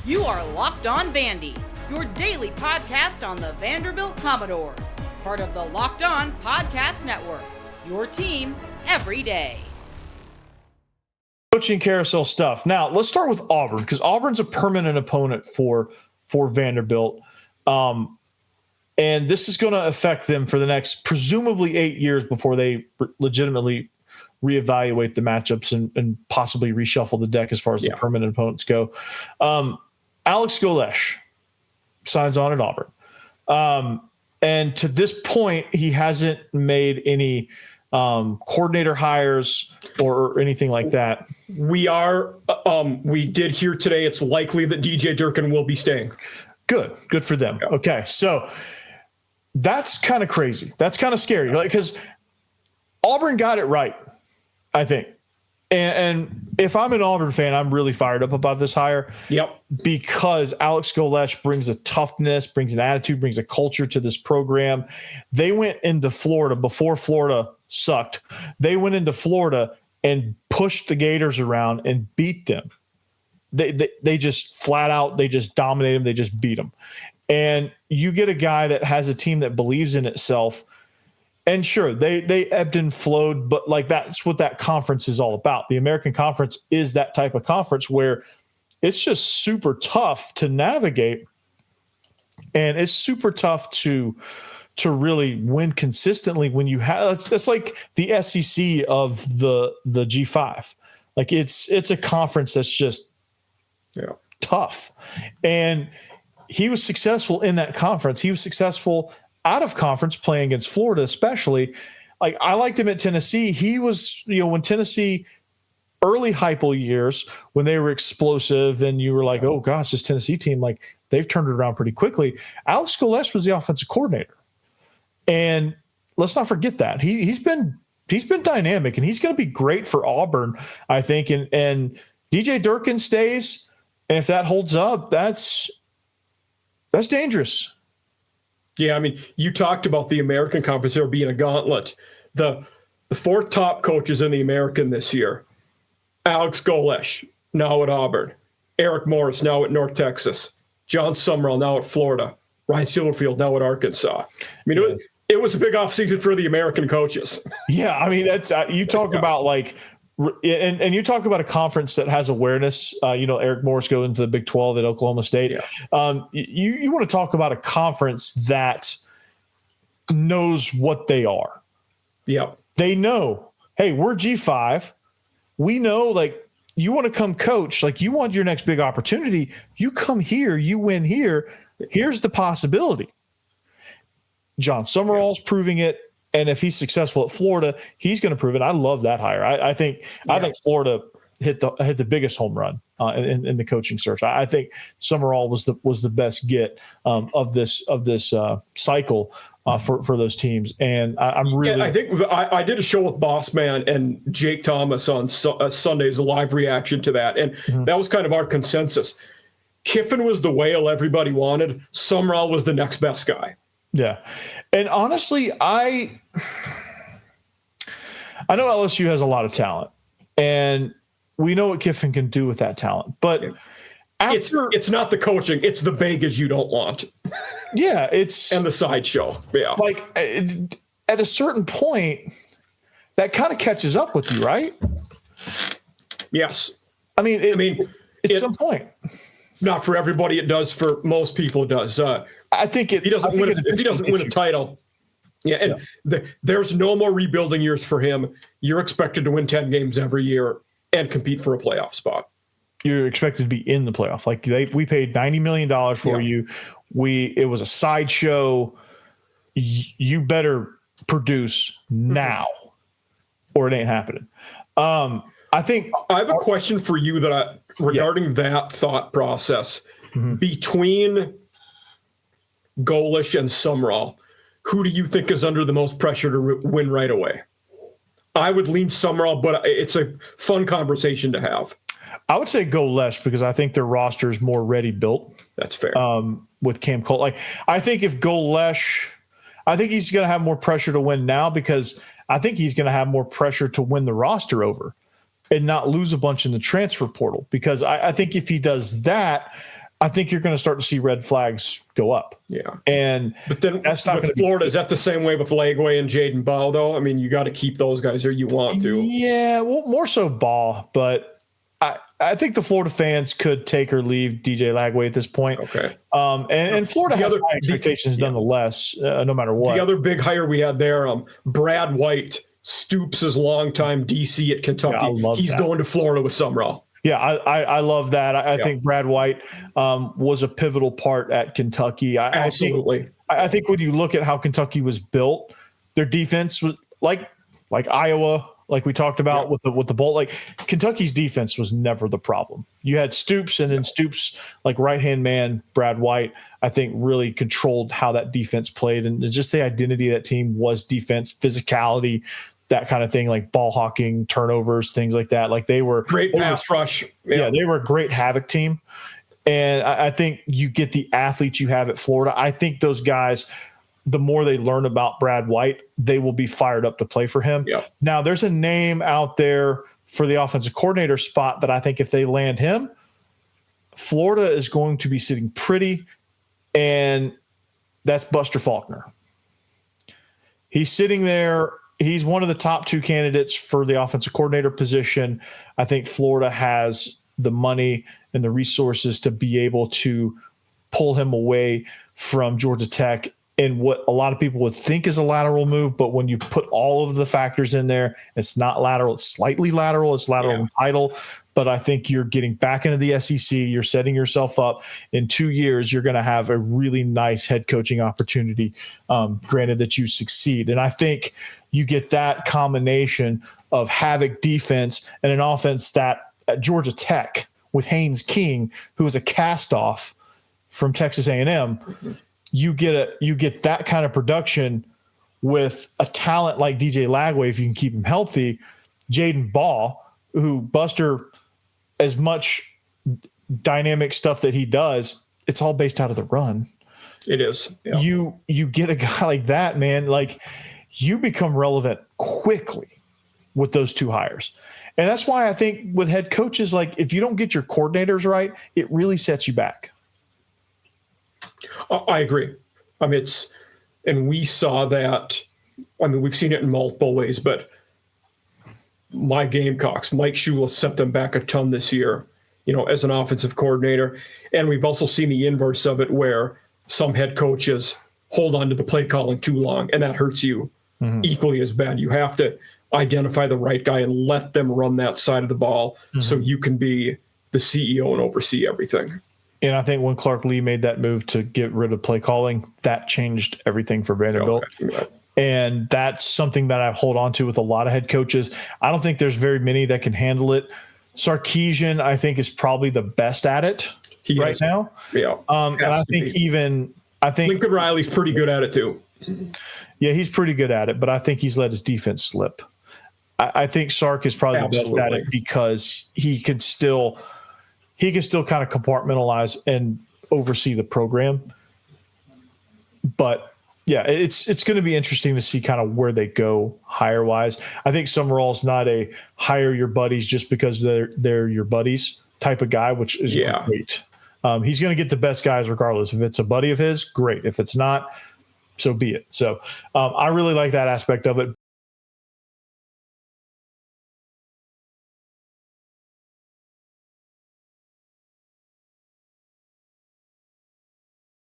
You are Locked On Vandy, your daily podcast on the Vanderbilt Commodores, part of the Locked On Podcast Network, your team every day. Coaching carousel stuff. Now, let's start with Auburn, because Auburn's a permanent opponent for Vanderbilt. And this is going to affect them for the next, presumably, 8 years before they legitimately reevaluate the matchups and possibly reshuffle the deck as far as the permanent opponents go. Alex Golesh signs on at Auburn. And to this point, he hasn't made any coordinator hires or anything like that. We did hear today it's likely that DJ Durkin will be staying. Good for them. Yeah. Okay, so that's kind of crazy. That's kind of scary, because Auburn got it right, I think. And if I'm an Auburn fan, I'm really fired up about this hire. Yep. Because Alex Golesh brings a toughness, brings an attitude, brings a culture to this program. They went into Florida before Florida sucked. They went into Florida and pushed the Gators around and beat them. They just flat out, they just dominated them. They just beat them. And you get a guy that has a team that believes in itself. And sure, they ebbed and flowed, but like that's what that conference is all about. The American Conference is that type of conference where it's just super tough to navigate, and it's super tough to really win consistently when you have. It's like the SEC of the G5. Like it's a conference that's just tough, and he was successful in that conference. He was successful out of conference playing against Florida, especially. Like I liked him at Tennessee. He was, when Tennessee early Heupel years, when they were explosive and you were like, oh gosh, this Tennessee team, like they've turned it around pretty quickly. Alex Golesh was the offensive coordinator. And let's not forget that he's been dynamic, and he's going to be great for Auburn, I think. And DJ Durkin stays. And if that holds up, that's dangerous. Yeah, I mean, you talked about the American Conference there being a gauntlet. The four top coaches in the American this year: Alex Golesh, now at Auburn; Eric Morris, now at North Texas; Jon Sumrall, now at Florida; Ryan Silverfield, now at Arkansas. I mean, it was a big offseason for the American coaches. Yeah, I mean, that's you talk about like. And you talk about a conference that has awareness. Eric Morris goes into the Big 12 at Oklahoma State. Yeah. You want to talk about a conference that knows what they are. Yeah. They know, hey, we're G5. We know, like, you want to come coach, like you want your next big opportunity. You come here, you win here. Here's the possibility. Jon Sumrall's proving it. And if he's successful at Florida, he's going to prove it. I love that hire. I think Florida hit the biggest home run in the coaching search. I think Sumrall was the best get of this cycle for those teams. And I'm really. I think I did a show with Boss Man and Jake Thomas on Sunday's live reaction to that, and that was kind of our consensus. Kiffin was the whale everybody wanted. Sumrall was the next best guy. Yeah. And honestly, I know LSU has a lot of talent, and we know what Kiffin can do with that talent, but it's not the coaching, it's the baggage you don't want. Yeah. And the sideshow. Yeah. Like at a certain point that kind of catches up with you, right? Yes. I mean, at some point, not for everybody. It does. For most people, it does. I think if he doesn't win a title, and there's no more rebuilding years for him. You're expected to win 10 games every year and compete for a playoff spot. You're expected to be in the playoff. Like we paid $90 million for you. It was a sideshow. You better produce now, or it ain't happening. I think I have a question for you regarding that thought process between Golesh and Sumrall. Who do you think is under the most pressure to win right away? I would lean Sumrall, but it's a fun conversation to have. I would say Golesh, because I think their roster is more ready built. That's fair. With Cam Cole, I think if Golesh, I think he's going to have more pressure to win now, because I think he's going to have more pressure to win the roster over and not lose a bunch in the transfer portal. Because I think if he does that, I think you're going to start to see red flags go up. Yeah. But then that's not with Florida. Is that the same way with Lagway and Jaden Ball, though? I mean, you got to keep those guys there. You want to. Yeah, well, more so Ball, but I think the Florida fans could take or leave DJ Lagway at this point. Okay. And Florida has high expectations nonetheless, no matter what. The other big hire we had there, Brad White, Stoops' longtime DC at Kentucky. Yeah, he's going to Florida with Sumrall. Yeah, I love that. I think Brad White was a pivotal part at Kentucky. Absolutely. I think when you look at how Kentucky was built, their defense was like Iowa, like we talked about with the Bolt. Like Kentucky's defense was never the problem. You had Stoops, and then Stoops, like right-hand man, Brad White, I think really controlled how that defense played. And just the identity of that team was defense, physicality, that kind of thing, like ball hawking, turnovers, things like that. Like they were great pass rush. Yeah, they were a great havoc team. And I think you get the athletes you have at Florida. I think those guys, the more they learn about Brad White, they will be fired up to play for him. Yep. Now, there's a name out there for the offensive coordinator spot that I think if they land him, Florida is going to be sitting pretty, and that's Buster Faulkner. He's sitting there. He's one of the top 2 candidates for the offensive coordinator position. I think Florida has the money and the resources to be able to pull him away from Georgia Tech in what a lot of people would think is a lateral move. But when you put all of the factors in there, it's not lateral. It's slightly lateral. It's lateral in title. But I think you're getting back into the SEC. You're setting yourself up. In 2 years, you're going to have a really nice head coaching opportunity, granted that you succeed. And I think you get that combination of havoc defense and an offense that at Georgia Tech with Haynes King, who is a cast-off from Texas A&M, you get that kind of production with a talent like DJ Lagway, if you can keep him healthy, Jaden Ball, who Buster, as much dynamic stuff that he does, it's all based out of the run. It is. Yeah. You get a guy like that, man, like you become relevant quickly with those 2 hires. And that's why I think with head coaches, like if you don't get your coordinators right, it really sets you back. I agree. I mean, and we saw that. I mean, we've seen it in multiple ways, but my Gamecocks, Mike Shula set them back a ton this year, as an offensive coordinator. And we've also seen the inverse of it where some head coaches hold on to the play calling too long, and that hurts you equally as bad. You have to identify the right guy and let them run that side of the ball so you can be the CEO and oversee everything. And I think when Clark Lee made that move to get rid of play calling, that changed everything for Vanderbilt. Okay. And that's something that I hold on to with a lot of head coaches. I don't think there's very many that can handle it. Sarkisian, I think, is probably the best at it now. Yeah. And I think Lincoln Riley's pretty good at it too. Yeah, he's pretty good at it, but I think he's let his defense slip. I think Sark is probably the best at it because he can still kind of compartmentalize and oversee the program. But yeah, it's going to be interesting to see kind of where they go hire wise. I think Sumrall's not a hire your buddies just because they're your buddies type of guy, which is great. He's going to get the best guys regardless. If it's a buddy of his, great. If it's not, so be it. So I really like that aspect of it.